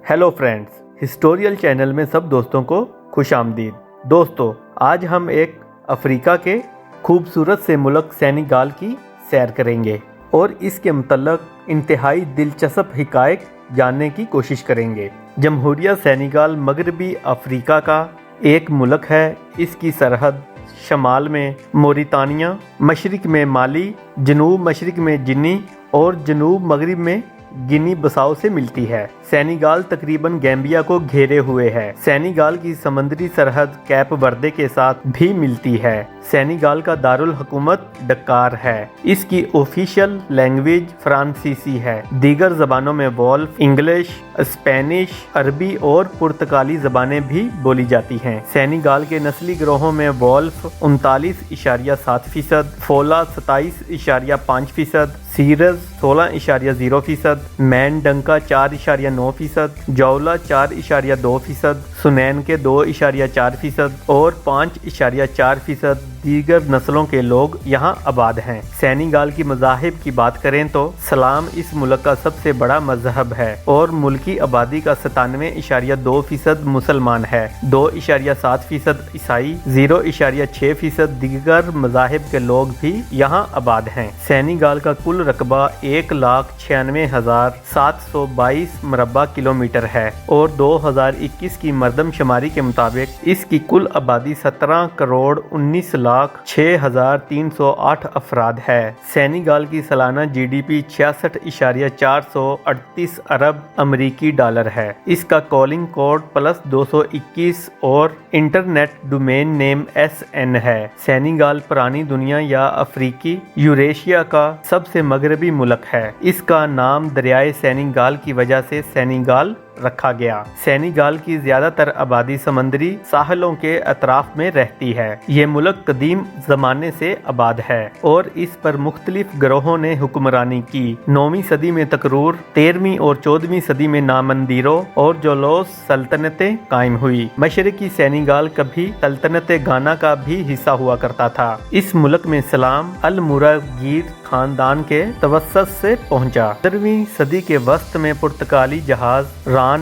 Hello friends, हिस्टोरियल channel में सब दोस्तों को खुश आमदीद। दोस्तों, आज हम एक अफ्रीका के खूबसूरत से मुल्क सेनेगाल की सैर करेंगे और इसके मुतल्लक इंतहाई दिलचस्प हिकायत जानने की कोशिश करेंगे। जमहूरिया सेनेगाल मगरबी अफ्रीका का एक मुल्क है। इसकी सरहद शमाल में मोरितानिया, मशरिक में माली, जनूब मशरिक में गिनी और जनूब मगरिब में गिनी बसाओ से मिलती है। सेनेगाल तकरीबन गैम्बिया को घेरे हुए है। सेनेगाल की समुद्री सरहद कैप वर्दे के साथ भी मिलती है। सेनेगाल का दारुल हुकूमत डकार है। इसकी ऑफिशियल लैंग्वेज फ्रांसीसी है। दीगर जबानों में वोल्फ, इंग्लिश, स्पेनिश, अरबी और पुर्तगाली जबानें भी बोली जाती हैं। सेनेगाल के नस्ली गिरोहों में वोल्फ 39.7%, फोला 27.5%, सीरस 16.0%, मैन डंका 4.9%, जौला 4.2%, सुनैन के 2.4% और 5.4% दीगर नस्लों के लोग यहाँ आबाद हैं। सेनेगाल की मज़ाहिब की बात करें तो सलाम इस मुल्क का सबसे बड़ा मजहब है और मुल्की आबादी का 97.2% मुसलमान है, 2.7% ईसाई, 0.6% दीगर मज़ाहिब के लोग भी यहाँ आबाद हैं। सेनेगाल का कुल रकबा 1,96,722 मुरब्बा किलोमीटर है और 2021 की मरदमशुमारी के मुताबिक इसकी कुल आबादी 17,19,06,308 अफराद है। सेनेगाल की सालाना GDP 66.438 अरब अमरीकी डॉलर है। इसका कॉलिंग कोड +221 और इंटरनेट डोमेन नेम SN है। सेनेगाल पुरानी दुनिया या अफ्रीकी यूरेशिया का सबसे मगरबी मुल्क है। इसका नाम दरियाए सेनेगाल की वजह से सेनेगाल रखा गया। सेनेगाल की ज्यादातर आबादी समुद्री साहलों के अतराफ में रहती है। ये मुल्क कदीम जमाने से आबाद है और इस पर मुख्तलिफ गिरोहों ने हुक्मरानी की। 9वीं सदी में तकरूर, 13वीं और 14वीं सदी में नामंदीरों और जोलोस सल्तनतें कायम हुई। मशरकी सेनेगाल कभी सल्तनत गाना का भी हिस्सा हुआ करता था। इस मुल्क में सलाम अल मुरागीर खानदान के तवस्सुत से पहुंचा। 15वीं सदी के वस्त में पुर्तगाली जहाज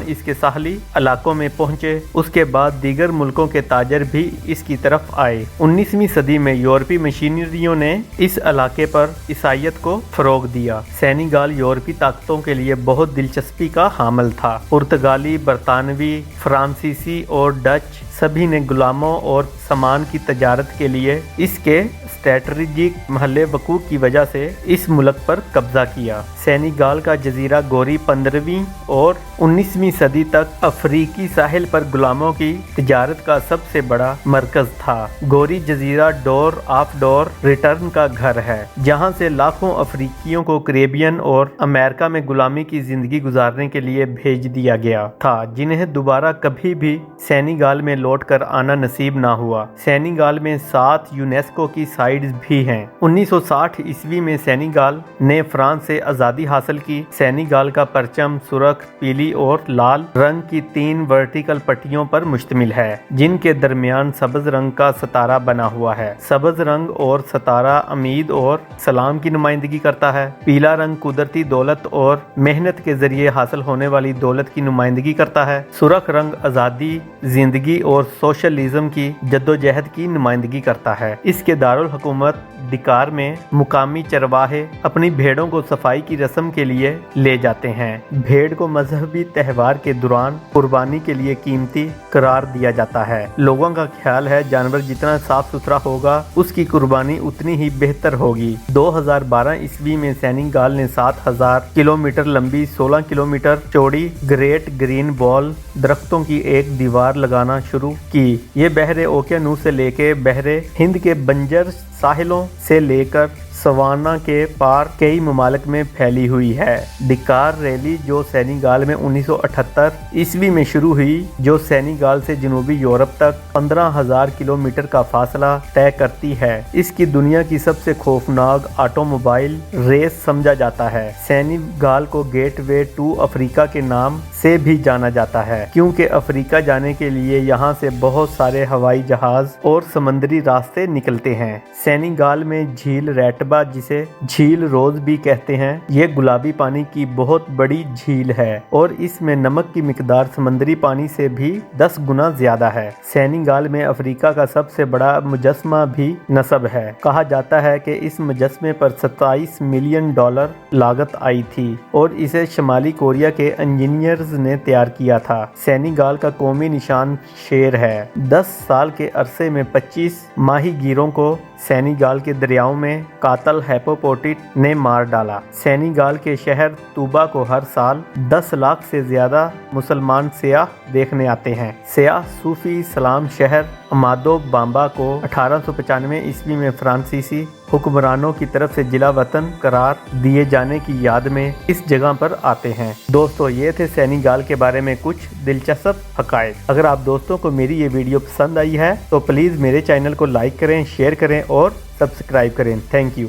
इसके साहली इलाकों में पहुंचे। उसके बाद दीगर मुल्कों के ताजर भी इसकी तरफ आए। 19वीं सदी में यूरोपी मशीनरियों ने इस इलाके पर ईसाईयत को फरोग दिया। सेनेगाल यूरोपी ताकतों के लिए बहुत दिलचस्पी का हामिल था। पुर्तगाली, बरतानवी, फ्रांसीसी और डच सभी ने गुलामों और सामान की तजारत के लिए इसके स्ट्रैटेजिक महल वकूअ की वजह से इस मुल्क पर कब्जा किया। सेनेगाल का जजीरा गोरी 15वीं और 19वीं सदी तक अफ्रीकी साहिल पर गुलामों की तिजारत का सबसे बड़ा मरकज था। गोरी जजीरा डोर ऑफ डोर रिटर्न का घर है, जहां से लाखों अफ्रीकियों को कैरेबियन और अमेरिका में गुलामी की जिंदगी गुजारने के लिए भेज दिया गया था, जिन्हें दोबारा कभी भी सेनेगाल में लौट कर आना नसीब ना हुआ। सेनेगाल में 7 यूनेस्को की साइट्स भी हैं। 1960 ईस्वी में सेनेगाल ने फ्रांस से आज़ादी हासिल की। सेनेगाल का परचम सुर्ख, पीली और लाल रंग की 3 वर्टिकल पट्टियों पर मुश्तमिल है, जिनके दरमियान सब्ज रंग का सितारा बना हुआ है। सब्ज रंग और सितारा उम्मीद और सलाम की नुमाइंदगी करता है। पीला रंग कुदरती दौलत और मेहनत के जरिए हासिल होने वाली दौलत की नुमाइंदगी करता है। सुर्ख रंग आज़ादी, जिंदगी और सोशलिज्म की जद्दोजहद की नुमाइंदगी करता है। इसके दारुल हुकूमत डकार में मुकामी चरवाहे अपनी भेड़ों को सफाई की रस्म के लिए ले जाते हैं। भेड़ को मजहबी त्यौहार के दौरान कुर्बानी के लिए कीमती करार दिया जाता है। लोगों का ख्याल है जानवर जितना साफ सुथरा होगा उसकी कुर्बानी उतनी ही बेहतर होगी। 2012 ईस्वी में सेनेगाल ने 7000 किलोमीटर लंबी 16 किलोमीटर चौड़ी ग्रेट ग्रीन वॉल दरख्तों की एक दीवार लगाना शुरू की। ये बहरे ओकियानूस से लेके बहरे हिंद के बंजर साहिलों से लेकर सवाना के पार कई ममालिक में फैली हुई है। डकार रैली जो सेनेगाल में 1978 ईस्वी में शुरू हुई, जो सेनेगाल से जनूबी यूरोप तक 15,000 किलोमीटर का फासला तय करती है, इसकी दुनिया की सबसे खौफनाक ऑटोमोबाइल रेस समझा जाता है। सेनेगाल को गेटवे टू अफ्रीका के नाम से भी जाना जाता है, क्योंकि अफ्रीका जाने के लिए यहाँ से बहुत सारे हवाई जहाज और समुद्री रास्ते निकलते हैं। सेनेगाल में झील रैटबा रकबा, जिसे झील रोज भी कहते हैं, ये गुलाबी पानी की बहुत बड़ी झील है और इसमें नमक की मिकदार समंदरी पानी से भी 10 गुना ज्यादा है। सेनेगाल में अफ्रीका का सबसे बड़ा मुजस्मा भी नस्ब है। कहा जाता है कि इस मुजस्मे पर 27 मिलियन डॉलर लागत आई थी और इसे शुमाली कोरिया के इंजीनियर्स ने तैयार किया था। सेनेगाल का कौमी निशान शेर है। 10 साल के अरसे में 25 माहीगीरों को सेनेगाल के दरियाओं में कातल हिप्पोपोटेट ने मार डाला। सेनेगाल के शहर तूबा को हर साल 10 लाख से ज्यादा मुसलमान सियाह देखने आते हैं। सियाह सूफी इस्लाम शहर अमादो बाम्बा को 1895 ईस्वी में फ्रांसीसी हुक्मरानों की तरफ से जिला वतन करार दिए जाने की याद में इस जगह पर आते हैं। दोस्तों, ये थे सेनेगाल के बारे में कुछ दिलचस्प हकायत। अगर आप दोस्तों को मेरी ये वीडियो पसंद आई है तो प्लीज़ मेरे चैनल को लाइक करें, शेयर करें और सब्सक्राइब करें। Thank you.